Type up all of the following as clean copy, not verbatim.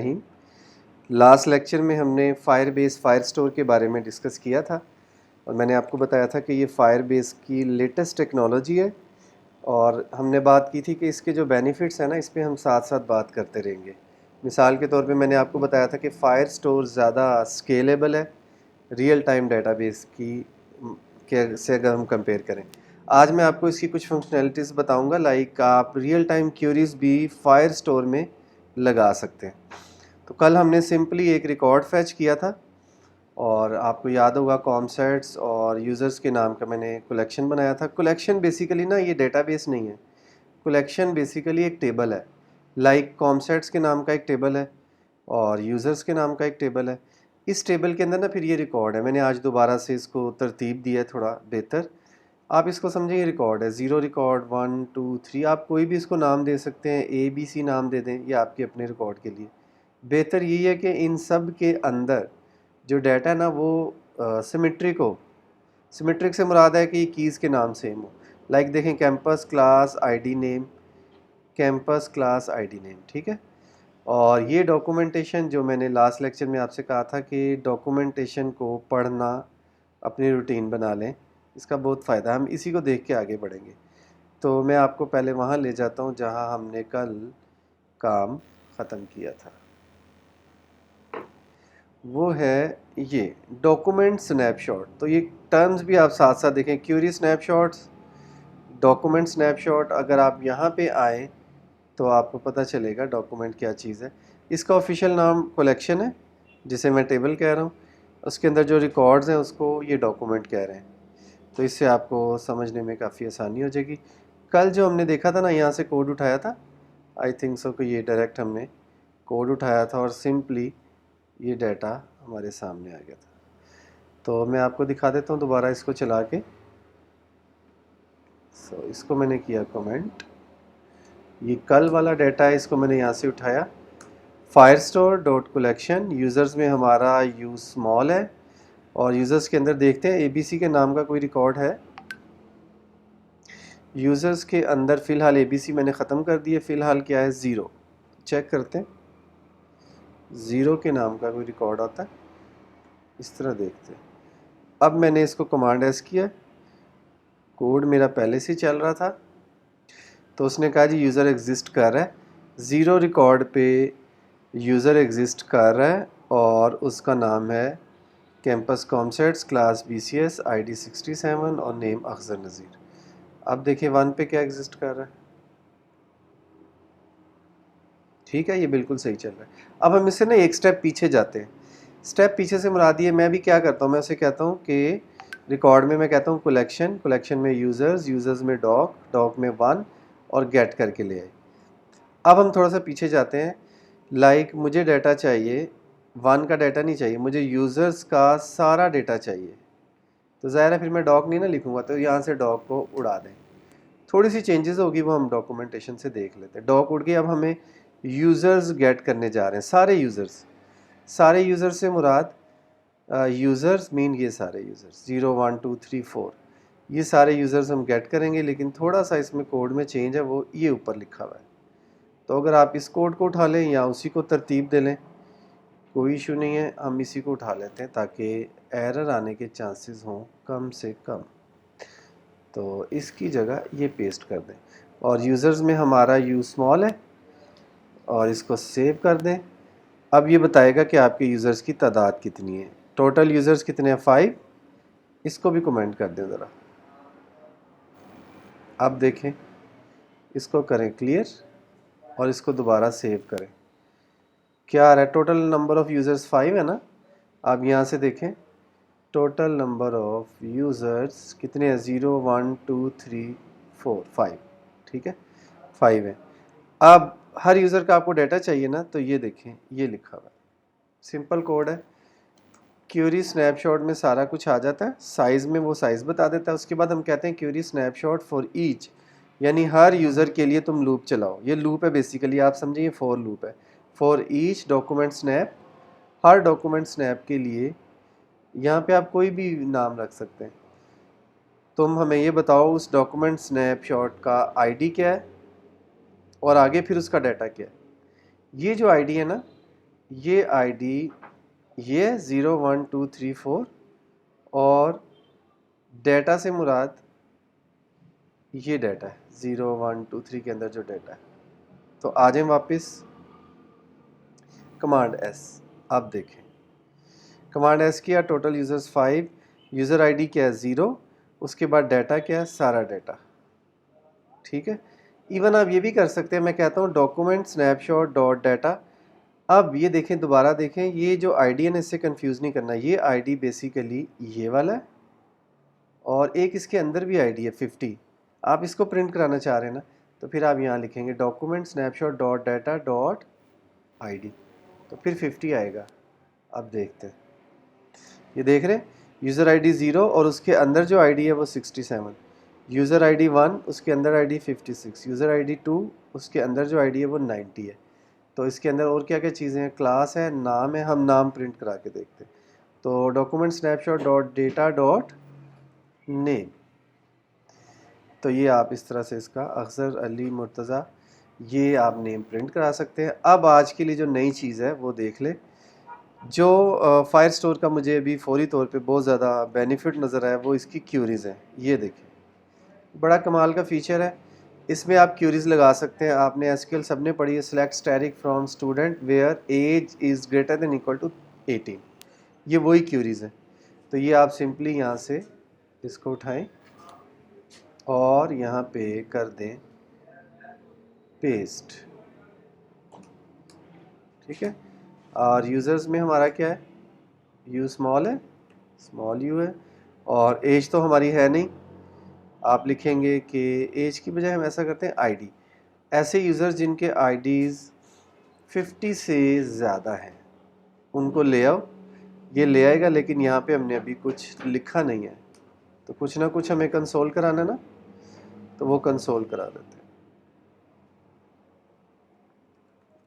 نہیں، last lecture میں ہم نے فائر بیس فائر اسٹور کے بارے میں ڈسکس کیا تھا اور میں نے آپ کو بتایا تھا کہ یہ فائر بیس کی لیٹسٹ ٹیکنالوجی ہے اور ہم نے بات کی تھی کہ اس کے جو بینیفٹس ہیں نا اس پہ ہم ساتھ ساتھ بات کرتے رہیں گے. مثال کے طور پہ میں نے آپ کو بتایا تھا کہ فائر اسٹور زیادہ اسکیلیبل ہے ریئل ٹائم ڈیٹا بیس کی سے اگر ہم کمپیئر کریں. آج میں آپ کو اس کی کچھ فنکشنلٹیز بتاؤں گا، لائک آپ ریئل ٹائم کیوریز بھی فائر اسٹور میں لگا سکتے ہیں. تو کل ہم نے سمپلی ایک ریکارڈ فیچ کیا تھا اور آپ کو یاد ہوگا کام سیٹس اور یوزرز کے نام کا میں نے کلیکشن بنایا تھا. کلیکشن بیسیکلی نا یہ ڈیٹا بیس نہیں ہے، کلیکشن بیسیکلی ایک ٹیبل ہے، لائک کام سیٹس کے نام کا ایک ٹیبل ہے اور یوزرز کے نام کا ایک ٹیبل ہے. اس ٹیبل کے اندر نا پھر یہ ریکارڈ ہے. میں نے آج دوبارہ سے اس کو ترتیب دی ہے تھوڑا بہتر. آپ اس کو سمجھیں یہ ریکارڈ ہے، 0 ریکارڈ 1 2 3، آپ کوئی بھی اس کو نام دے سکتے ہیں، ABC نام دے دیں، یہ آپ کے اپنے ریکارڈ کے لیے. بہتر یہی ہے کہ ان سب کے اندر جو ڈیٹا نا وہ سیمیٹرک ہو. سیمیٹرک سے مراد ہے کہ یہ کیز کے نام سیم ہو. لائک دیکھیں campus class I D name, campus class I D name, ٹھیک ہے. اور یہ ڈاکومنٹیشن جو میں نے لاسٹ لیکچر میں آپ سے کہا تھا کہ ڈاکومنٹیشن کو پڑھنا اپنی روٹین بنا لیں، اس کا بہت فائدہ ہے. ہم اسی کو دیکھ کے آگے بڑھیں گے. تو میں آپ کو پہلے وہاں لے جاتا ہوں جہاں ہم نے کل کام ختم کیا تھا. وہ ہے یہ ڈاکومنٹ سنیپ شاٹ. تو یہ ٹرمز بھی آپ ساتھ ساتھ دیکھیں، query snapshots, document snapshot. اگر آپ یہاں پہ آئیں تو آپ کو پتہ چلے گا ڈاکومنٹ کیا چیز ہے. اس کا آفیشیل نام کلیکشن ہے جسے میں ٹیبل کہہ رہا ہوں. اس کے اندر جو ریکارڈز ہیں اس کو یہ ڈاکومنٹ کہہ رہے ہیں. تو اس سے آپ کو سمجھنے میں کافی آسانی ہو جائے گی. کل جو ہم نے دیکھا تھا نا یہاں سے کوڈ اٹھایا تھا، آئی تھنک سو کہ یہ ڈائریکٹ ہم نے کوڈ اٹھایا تھا اور سمپلی یہ ڈیٹا ہمارے سامنے آ گیا تھا. تو میں آپ کو دکھا دیتا ہوں دوبارہ اس کو چلا کے. اس کو میں نے کیا کمنٹ، یہ کل والا ڈیٹا ہے، اس کو میں نے یہاں سے اٹھایا. Fire store dot collection, users میں ہمارا یو اسمال ہے اور یوزرز کے اندر دیکھتے ہیں ABC کے نام کا کوئی ریکارڈ ہے. یوزرز کے اندر فی الحال ABC میں نے ختم کر دی ہے. فی الحال کیا ہے 0. چیک کرتے ہیں 0 کے نام کا کوئی ریکارڈ آتا ہے، اس طرح دیکھتے ہیں. اب میں نے اس کو کمانڈ ایس کیا، کوڈ میرا پہلے سے چل رہا تھا تو اس نے کہا جی یوزر ایگزسٹ کر رہا ہے. 0 ریکارڈ پہ یوزر ایگزسٹ کر رہا ہے اور اس کا نام ہے کیمپس کام سیٹس کلاس BCS ID 67 اور نیم اخذر نذیر. اب دیکھیں 1 پہ کیا ایگزسٹ کر رہا ہے. ٹھیک ہے، یہ بالکل صحیح چل رہا ہے. اب ہم اس سے نا ایک سٹیپ پیچھے جاتے ہیں. سٹیپ پیچھے سے مراد یہ، میں بھی کیا کرتا ہوں، میں اسے کہتا ہوں کہ ریکارڈ میں کہتا ہوں کلیکشن، کلیکشن میں یوزرز، یوزرز میں ڈاک، ڈاک میں 1 اور گیٹ کر کے لے آئے. اب ہم تھوڑا سا پیچھے جاتے ہیں. لائک مجھے ڈیٹا چاہیے 1 کا ڈیٹا نہیں چاہیے، مجھے یوزرز کا سارا ڈیٹا چاہیے. تو ظاہر ہے پھر میں ڈاک نہیں نا لکھوں گا، تو یہاں سے ڈاک کو اڑا دیں. تھوڑی سی چینجز ہوگی وہ ہم ڈاکومنٹیشن سے دیکھ لیتے ہیں. ڈاک اڑ گئی. اب ہمیں یوزرز گیٹ کرنے جا رہے ہیں، سارے یوزرز. سارے یوزر سے مراد یوزرز مین یہ سارے یوزرز 0 1 2 3 4، یہ سارے یوزرز ہم گیٹ کریں گے. لیکن تھوڑا سا اس میں کوڈ میں چینج ہے، وہ یہ اوپر لکھا ہوا ہے. تو اگر آپ اس کوڈ کو اٹھا لیں یا اسی کو ترتیب دے لیں کوئی ایشو نہیں ہے. ہم اسی کو اٹھا لیتے ہیں تاکہ ایرر آنے کے چانسز ہوں کم سے کم. تو اس کی جگہ یہ پیسٹ کر دیں اور یوزرز میں ہمارا یو اسمال ہے اور اس کو سیو کر دیں. اب یہ بتائے گا کہ آپ کے یوزرز کی تعداد کتنی ہے. ٹوٹل یوزرز کتنے ہیں 5. اس کو بھی کمنٹ کر دیں ذرا. اب دیکھیں اس کو کریں کلیئر اور اس کو دوبارہ سیو کریں. کیا آ رہا ہے؟ ٹوٹل نمبر آف یوزرز 5 ہے نا. آپ یہاں سے دیکھیں ٹوٹل نمبر آف یوزرز کتنے ہیں، 0 1 2 3 4 5. ٹھیک ہے 5 ہے. اب ہر یوزر کا آپ کو ڈیٹا چاہیے نا، تو یہ دیکھیں یہ لکھا ہوا ہے، سمپل کوڈ ہے. کیوری سنیپ شاٹ میں سارا کچھ آ جاتا ہے، سائز میں وہ سائز بتا دیتا ہے. اس کے بعد ہم کہتے ہیں query snapshot for each, یعنی ہر یوزر کے لیے تم لوپ چلاؤ. یہ لوپ ہے بیسیکلی، آپ سمجھیں یہ فور لوپ ہے. For each document snap, Hare document snap کے لیے یہاں پہ آپ کوئی بھی نام رکھ سکتے ہیں. تم ہمیں یہ بتاؤ اس ڈاکومنٹ سنیپ شاٹ کا ID کیا ہے اور آگے پھر اس کا ڈیٹا کیا ہے. یہ جو ID ہے نا یہ آئی ڈی یہ 0 1 2 3 4 اور ڈیٹا سے مراد یہ ڈیٹا ہے 0 1 2 3 کے اندر جو ڈیٹا ہے. تو آ جائیں واپس کمانڈ ایس. اب دیکھیں کمانڈ ایس کیا total users 5, user I D کیا ہے 0, اس کے بعد ڈیٹا کیا ہے سارا ڈیٹا. ٹھیک ہے. ایون آپ یہ بھی کر سکتے ہیں, میں کہتا ہوں document snapshot dot data. اب یہ دیکھیں دوبارہ دیکھیں, یہ جو آئی ڈی ہے نا اس سے کنفیوز نہیں کرنا. یہ آئی ڈی بیسیکلی یہ والا ہے اور ایک اس کے اندر بھی آئی ڈی ہے 50. آپ اس کو پرنٹ کرانا چاہ رہے ہیں نا, تو پھر آپ یہاں لکھیں گے document snapshot dot data dot ID ڈی, تو پھر 50 آئے گا. اب دیکھتے ہیں, یہ دیکھ رہے ہیں یوزر آئی ڈی 0 اور اس کے اندر جو آئی ڈی ہے وہ 67, یوزر آئی ڈی 1 اس کے اندر I D 56, user I D 2 اس کے اندر جو آئی ڈی ہے وہ 90 ہے. تو اس کے اندر اور کیا کیا چیزیں ہیں, کلاس ہے, نام ہے, ہم نام پرنٹ کرا کے دیکھتے ہیں. تو document snapshot dot data dot name, تو یہ آپ اس طرح سے اس کا اخضر علی مرتضیٰ یہ آپ نیم پرنٹ کرا سکتے ہیں. اب آج کے لیے جو نئی چیز ہے وہ دیکھ لیں, جو فائر اسٹور کا مجھے ابھی فوری طور پہ بہت زیادہ بینیفٹ نظر آیا وہ اس کی کیوریز ہیں. یہ دیکھیں بڑا کمال کا فیچر ہے, اس میں آپ کیوریز لگا سکتے ہیں. آپ نے ایس کیو ایل سب نے پڑھی ہے, select asterisk from student where age is greater than equal to 18, یہ وہی کیوریز ہیں. تو یہ آپ سمپلی یہاں سے اس کو اٹھائیں اور یہاں پہ کر دیں پیسٹ. ٹھیک ہے. اور یوزرز میں ہمارا کیا ہے, یو اسمال ہے, اسمال یو ہے, اور ایج تو ہماری ہے نہیں. آپ لکھیں گے کہ ایج کی بجائے ہم ایسا کرتے ہیں آئی ڈی. ایسے یوزر جن کے آئی ڈیز 50 سے زیادہ ہیں ان کو لے آؤ. یہ لے آئے گا, لیکن یہاں پہ ہم نے ابھی کچھ لکھا نہیں ہے, تو کچھ نہ کچھ ہمیں کنسول کرانا نا, تو وہ کنسول کرا دیتے ہیں.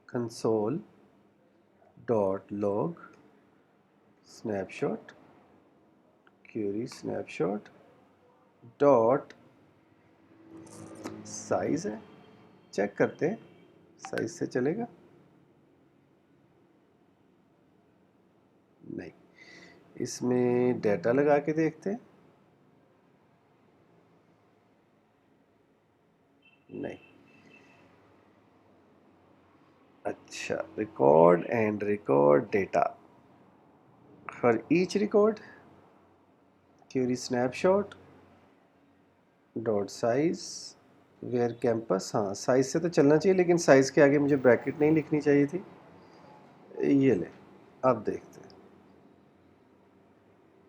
Console dot log snapshot query snapshot dot size ہے, چیک کرتے ہیں سائز سے چلے گا نہیں. اس میں ڈیٹا لگا کے دیکھتے ہیں, نہیں. اچھا, record and record data for each record query snapshot dot size where campus. ہاں سائز سے تو چلنا چاہیے, لیکن سائز کے آگے مجھے بریکٹ نہیں لکھنی چاہیے تھی. یہ لیں, اب دیکھتے ہیں.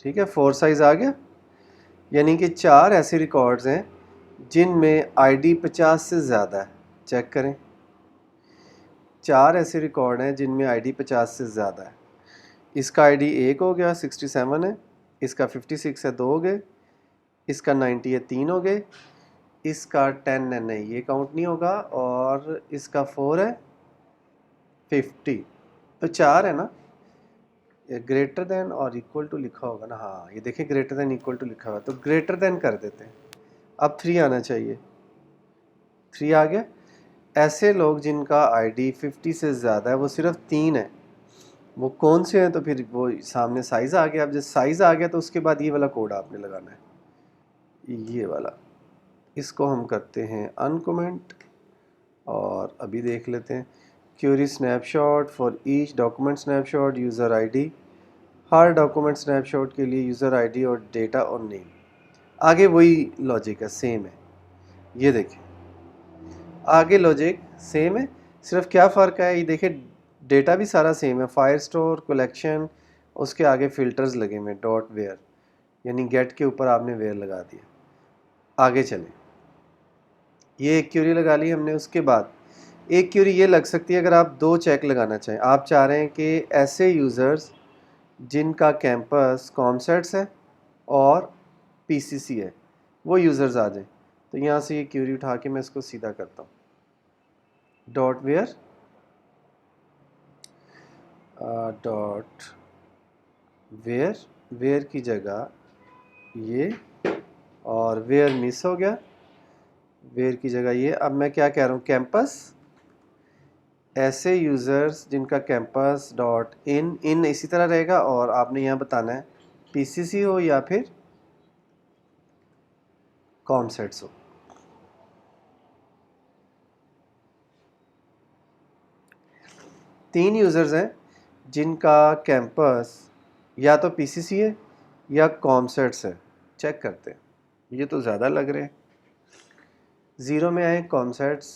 ٹھیک ہے, 4 سائز آ گیا. یعنی کہ 4 ایسے ریکارڈز ہیں جن میں آئی ڈی 50 سے زیادہ ہے. چیک کریں, 4 ایسے ریکارڈ ہیں جن میں آئی ڈی 50 سے زیادہ ہے. اس کا آئی ڈی 1 ہو گیا 67 ہے, اس کا 56 ہے 2 ہو گئے, اس کا 90 ہے 3 ہو گئے, اس کا 10 ہے نہیں یہ کاؤنٹ نہیں ہوگا, اور اس کا 4 ہے 50. تو 4 ہے نا, گریٹر دین اور ایکول ٹو لکھا ہوگا نا. ہاں یہ دیکھیں گریٹر دین ایکول ٹو لکھا ہوا, تو گریٹر دین کر دیتے ہیں. اب 3 آنا چاہیے, 3 آ گیا. ایسے لوگ جن کا آئی ڈی 50 سے زیادہ ہے وہ صرف 3 ہیں. وہ کون سے ہیں, تو پھر وہ سامنے سائز آ گیا. اب جب سائز آ گیا تو اس کے بعد یہ والا کوڈ آپ نے لگانا ہے, یہ والا. اس کو ہم کرتے ہیں انکومنٹ, اور ابھی دیکھ لیتے ہیں query snapshot for each document snapshot user آئی ڈی. ہر ڈاکومنٹ اسنیپ شاٹ کے لیے یوزر آئی ڈی اور ڈیٹا اور نیم. آگے وہی لاجک ہے, سیم ہے. یہ دیکھیں آگے لاجک سیم ہے, صرف کیا فرق ہے یہ دیکھیں, ڈیٹا بھی سارا سیم ہے. فائر اسٹور کلیکشن, اس کے آگے فلٹرز لگے ہوئے ڈاٹ ویئر, یعنی گیٹ کے اوپر آپ نے ویئر لگا دیا. آگے چلیں, یہ ایک کیوری لگا لی ہم نے. اس کے بعد ایک کیوری یہ لگ سکتی ہے اگر آپ 2 چیک لگانا چاہیں. آپ چاہ رہے ہیں کہ ایسے یوزرز جن کا کیمپس کامسیٹس ہے اور پی سی سی ہے وہ یوزرز آ جائیں. تو یہاں سے یہ کیوری اٹھا کے میں اس کو سیدھا کرتا ہوں, dot where dot where, where کی جگہ یہ, اور ویئر مس ہو گیا, ویئر کی جگہ یہ. اب میں کیا کہہ رہا ہوں, کیمپس ایسے یوزرز جن کا کیمپس ڈاٹ ان اسی طرح رہے گا، اور آپ نے یہاں بتانا ہے پی سی سی ہو یا پھر کام سیٹس ہو. تین یوزرز ہیں جن کا کیمپس یا تو پی سی سی ہے یا کام سیٹس ہے. چیک کرتے ہیں، یہ تو زیادہ لگ رہے ہیں. 0 میں آئے کام سیٹس،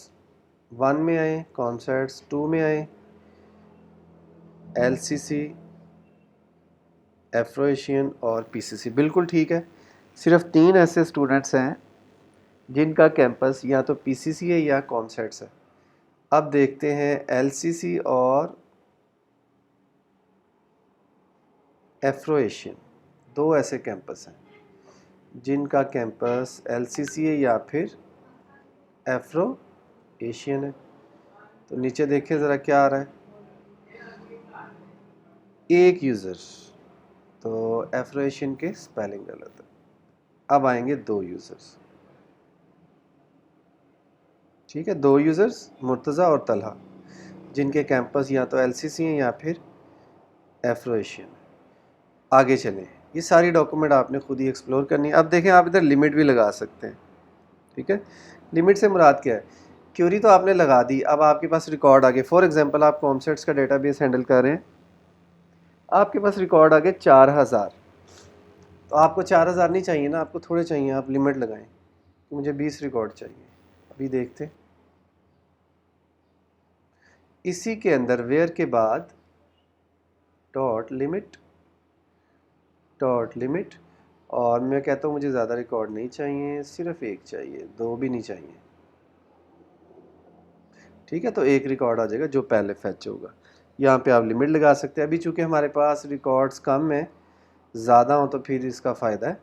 1 میں آئے کام سیٹس، 2 میں آئے ایل سی سی، ایفرو ایشین اور پی سی سی. بالکل ٹھیک ہے. صرف 3 ایسے اسٹوڈنٹس ہیں جن کا کیمپس یا تو پی سی سی ہے یا کام سیٹس ہے. اب دیکھتے ہیں ایل سی سی اور ایفرو ایشین، 2 ایسے کیمپس ہیں جن کا کیمپس ایل سی سی ہے یا پھر ایفرو ایشین ہے. تو نیچے دیکھیں ذرا کیا آ رہا ہے. ایک یوزر، تو ایفرو ایشین کے سپیلنگ غلط ہے. اب آئیں گے 2 یوزرز. ٹھیک ہے، 2 یوزرز مرتضیٰ اور طلحہ جن کے کیمپس یا تو ایل سی سی ہیں یا پھر ایفرو ایشین. آگے چلیں، یہ ساری ڈاکومنٹ آپ نے خود ہی ایکسپلور کرنی ہے. اب دیکھیں آپ ادھر لمٹ بھی لگا سکتے ہیں. ٹھیک ہے، لمٹ سے مراد کیا ہے؟ کیوری تو آپ نے لگا دی، اب آپ کے پاس ریکارڈ آگے. فار ایگزامپل آپ کام سیٹس کا ڈیٹا بیس ہینڈل کر رہے ہیں، آپ کے پاس ریکارڈ آگے 4000. تو آپ کو 4000 نہیں چاہیے نا، آپ کو تھوڑے چاہیے. آپ لمٹ لگائیں، مجھے 20 ریکارڈ چاہیے. ابھی دیکھتے ہیں. اسی کے اندر ویئر کے بعد ڈاٹ لمٹ اور میں کہتا ہوں مجھے زیادہ ریکارڈ نہیں چاہیے، صرف 1 چاہیے، 2 بھی نہیں چاہیے. ٹھیک ہے، تو 1 ریکارڈ آ جائے گا جو پہلے فیچ ہوگا. یہاں پہ آپ لمٹ لگا سکتے ہیں. ابھی چونکہ ہمارے پاس ریکارڈز کم ہیں، زیادہ ہوں تو پھر اس کا فائدہ ہے،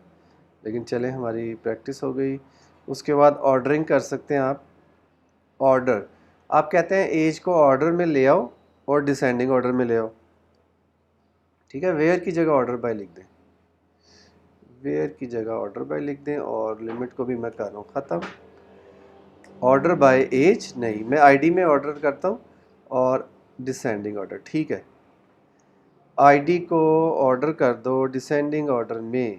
لیکن چلیں ہماری پریکٹس ہو گئی. اس کے بعد آرڈرنگ کر سکتے ہیں آپ. آرڈر آپ کہتے ہیں ایج کو آرڈر میں لے آؤ اور ڈسینڈنگ آرڈر میں لے آؤ. ٹھیک ہے، ویئر کی جگہ آرڈر بائی لکھ دیں، ویئر کی جگہ آرڈر بائی لکھ دیں. اور لمٹ کو بھی میں کر رہا ہوں ختم. آرڈر بائی ایج نہیں، میں آئی ڈی میں آرڈر کرتا ہوں اور ڈسینڈنگ آرڈر. ٹھیک ہے، آئی ڈی کو آرڈر کر دو ڈسینڈنگ آرڈر میں.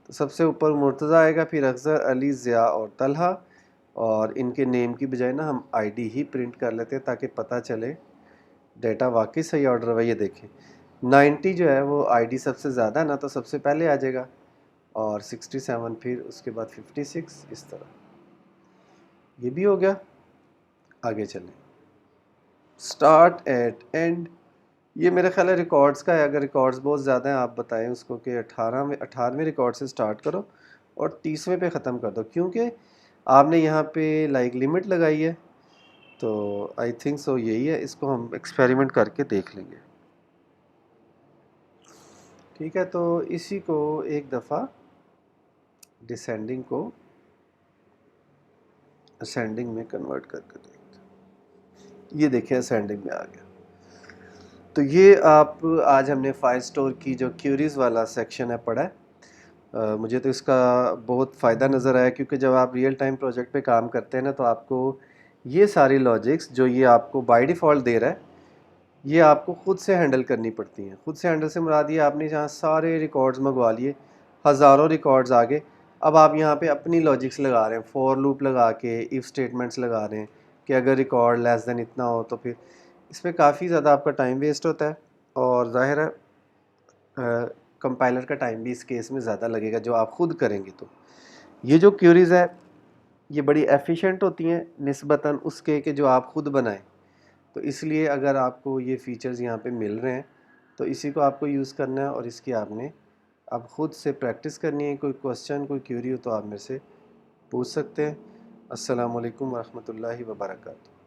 تو سب سے اوپر مرتضیٰ آئے گا، پھر اخذر، علی، ضیاء اور طلحہ. اور ان کے نیم کی بجائے نا ہم آئی ڈی ہی پرنٹ کر لیتے ہیں تاکہ پتہ چلے ڈیٹا واقعی صحیح آرڈر ہوا. یہ دیکھیں 90 جو ہے وہ آئی ڈی سب سے زیادہ نا، تو سب سے پہلے آ جائے گا، اور 67 پھر اس کے بعد 56 اس طرح. یہ بھی ہو گیا. آگے چلیں. اسٹارٹ ایٹ اینڈ، یہ میرے خیال ہے ریکارڈز کا ہے. اگر ریکارڈز بہت زیادہ ہیں آپ بتائیں اس کو کہ 18ویں ریکارڈ سے سٹارٹ کرو اور 30ویں پہ ختم کر دو، کیونکہ آپ نے یہاں پہ لائک لمٹ لگائی ہے. تو آئی تھنک سو یہی ہے. اس کو ہم ایکسپیریمنٹ کر کے دیکھ لیں گے. ٹھیک ہے، تو اسی کو ایک دفعہ ڈسینڈنگ کو اسینڈنگ میں کنورٹ کر کے دیکھتے ہیں. یہ دیکھیں اسینڈنگ میں آ گیا. تو یہ آپ آج ہم نے فائل اسٹور کی جو کیوریز والا سیکشن ہے پڑھا ہے. مجھے تو اس کا بہت فائدہ نظر آیا، کیونکہ جب آپ ریئل ٹائم پروجیکٹ پہ کام کرتے ہیں نا تو آپ کو یہ ساری لاجکس جو یہ آپ کو بائی ڈیفالٹ دے رہا ہے، یہ آپ کو خود سے ہینڈل کرنی پڑتی ہیں. خود سے ہینڈل سے مراد یہ آپ نے جہاں سارے ریکارڈز منگوا لیے، ہزاروں ریکارڈز آگے، اب آپ یہاں پہ اپنی لاجکس لگا رہے ہیں، فور لوپ لگا کے ایف اسٹیٹمنٹس لگا رہے ہیں کہ اگر ریکارڈ لیس دین اتنا ہو تو پھر اس میں کافی زیادہ آپ کا ٹائم ویسٹ ہوتا ہے. اور ظاہر ہے کمپائلر کا ٹائم بھی اس کیس میں زیادہ لگے گا جو آپ خود کریں گے. تو یہ جو کیوریز ہے یہ بڑی ایفیشینٹ ہوتی ہیں نسبتاً اس کے کہ جو آپ خود بنائیں. تو اس لیے اگر آپ کو یہ فیچرز یہاں پہ مل رہے ہیں تو اسی کو آپ کو یوز کرنا ہے، اور اس کی آپ نے اب خود سے پریکٹس کرنی ہے. کوئی کوسچن، کوئی کیوری ہو تو آپ میرے سے پوچھ سکتے ہیں. السلام علیکم ورحمۃ اللہ وبرکاتہ.